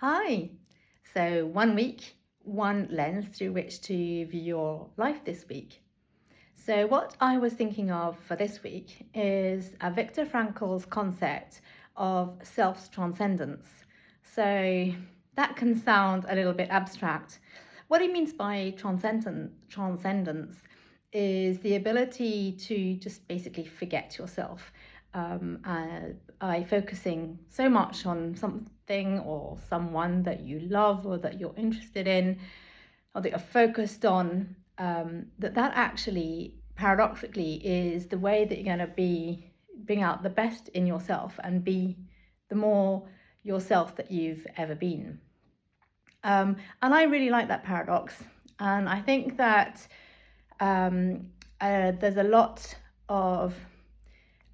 Hi. So, 1 week, one lens through which to view your life this week. So, what I was thinking of for this week is Viktor Frankl's concept of self-transcendence. So, that can sound a little bit abstract. What he means by transcendence is the ability to just basically forget yourself by focusing so much on something or someone that you love or that you're interested in or that you're focused on, that actually paradoxically is the way that you're going to bring out the best in yourself and be the more yourself that you've ever been. And I really like that paradox. And I think that there's a lot of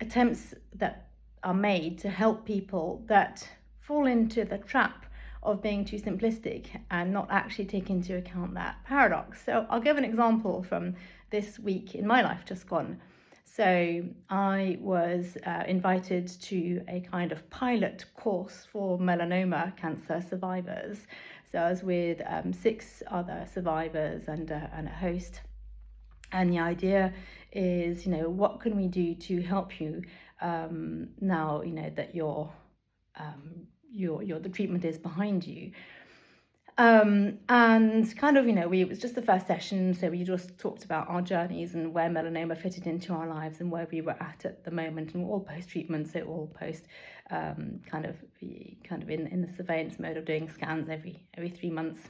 attempts that are made to help people that fall into the trap of being too simplistic and not actually take into account that paradox. So I'll give an example from this week in my life just gone. So I was invited to a kind of pilot course for melanoma cancer survivors. So I was with 6 other survivors and a host. And the idea is, what can we do to help you now, that the treatment is behind you. And kind of, it was just the first session, so we just talked about our journeys and where melanoma fitted into our lives and where we were at the moment, and we're all post-treatment, so all post kind of in the surveillance mode of doing scans every 3 months.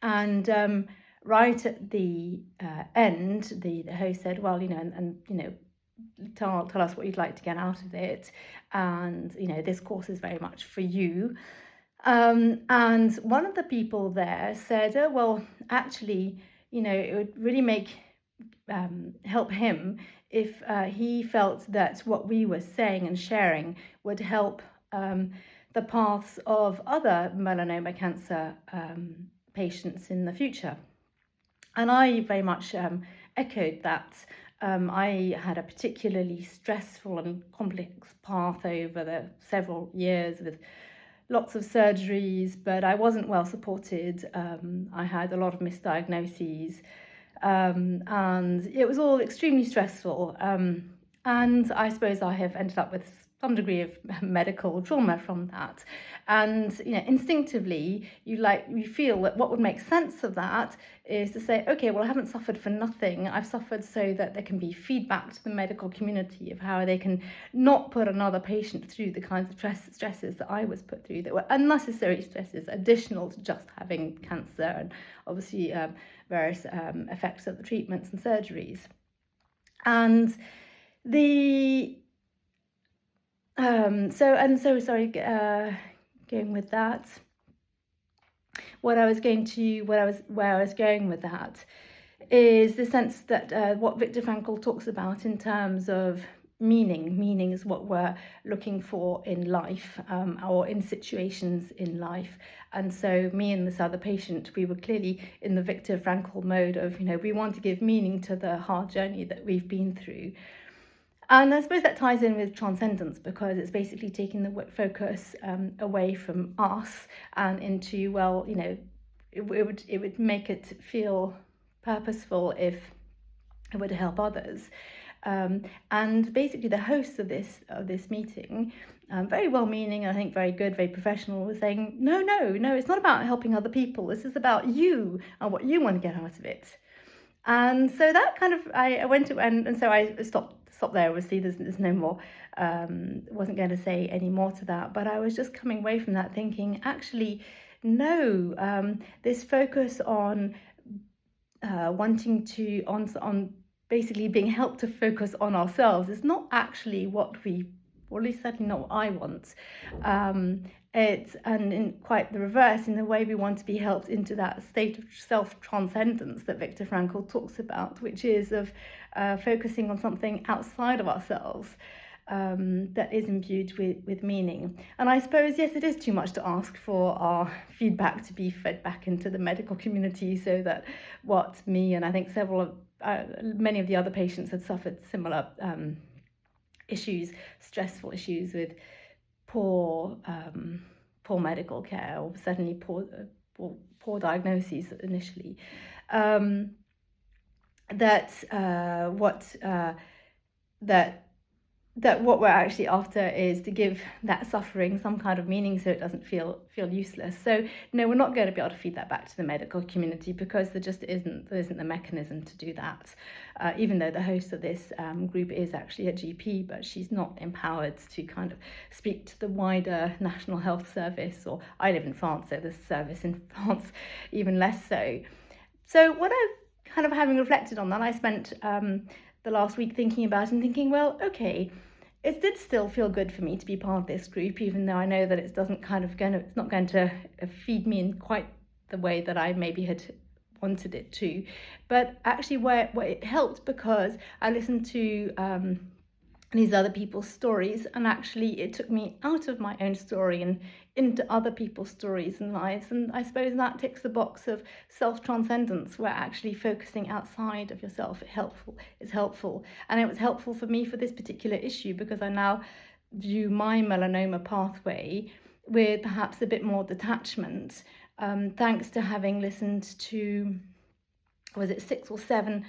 And right at the end, the host said, well, tell us what you'd like to get out of it, and this course is very much for you. And one of the people there said, oh, well, actually, it would really help him if he felt that what we were saying and sharing would help the paths of other melanoma cancer patients in the future. And I very much echoed that. I had a particularly stressful and complex path over the several years with lots of surgeries, but I wasn't well supported. I had a lot of misdiagnoses, and it was all extremely stressful. And I suppose I have ended up with some degree of medical trauma from that. And instinctively, you feel that what would make sense of that is to say, okay, well, I haven't suffered for nothing. I've suffered so that there can be feedback to the medical community of how they can not put another patient through the kinds of stresses that I was put through, that were unnecessary stresses, additional to just having cancer and obviously various effects of the treatments and surgeries. And going with that, where I was going with that is the sense that what Viktor Frankl talks about in terms of meaning is what we're looking for in life, or in situations in life. And so me and this other patient, we were clearly in the Viktor Frankl mode of, we want to give meaning to the hard journey that we've been through. And I suppose that ties in with transcendence, because it's basically taking the focus away from us and into, well, it would make it feel purposeful if it would help others. And basically the host of this meeting, very well-meaning, I think very good, very professional, was saying, no, it's not about helping other people. This is about you and what you want to get out of it. And so that kind of, I went to, and so I stopped there. Obviously, there's no more, wasn't going to say any more to that, but I was just coming away from that thinking, actually, no, this focus on wanting to, on basically being helped to focus on ourselves is not actually what or at least certainly not what I want. It's in quite the reverse, in the way we want to be helped into that state of self-transcendence that Viktor Frankl talks about, which is of focusing on something outside of ourselves that is imbued with meaning. And I suppose, yes, it is too much to ask for our feedback to be fed back into the medical community, so that what me and I think many of the other patients had suffered similar issues, stressful issues with poor poor medical care, or certainly poor diagnoses initially. That what we're actually after is to give that suffering some kind of meaning, so it doesn't feel useless. So no, we're not going to be able to feed that back to the medical community, because there isn't the mechanism to do that. Even though the host of this group is actually a GP, but she's not empowered to kind of speak to the wider National Health Service. Or I live in France, so the service in France even less so. So what I kind of, having reflected on that, I spent the last week thinking about and thinking, well, okay, it did still feel good for me to be part of this group, even though I know that it's not going to feed me in quite the way that I maybe had wanted it to. But actually, where it helped, because I listened to these other people's stories, and actually it took me out of my own story and into other people's stories and lives. And I suppose that ticks the box of self-transcendence, where actually focusing outside of yourself is helpful. And it was helpful for me for this particular issue, because I now view my melanoma pathway with perhaps a bit more detachment, thanks to having listened to, was it 6 or 7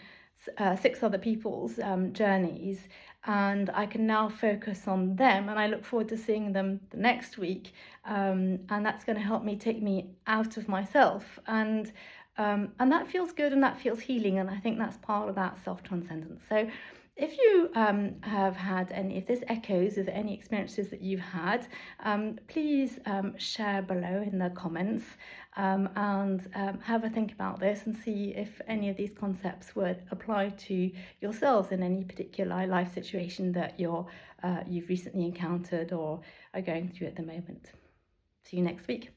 6 other people's journeys, and I can now focus on them, and I look forward to seeing them the next week, and that's going to help me take me out of myself, and that feels good, and that feels healing, and I think that's part of that self-transcendence. So if you have had any, if this echoes with any experiences that you've had, please share below in the comments, and have a think about this and see if any of these concepts would apply to yourselves in any particular life situation that you've recently encountered or are going through at the moment. See you next week.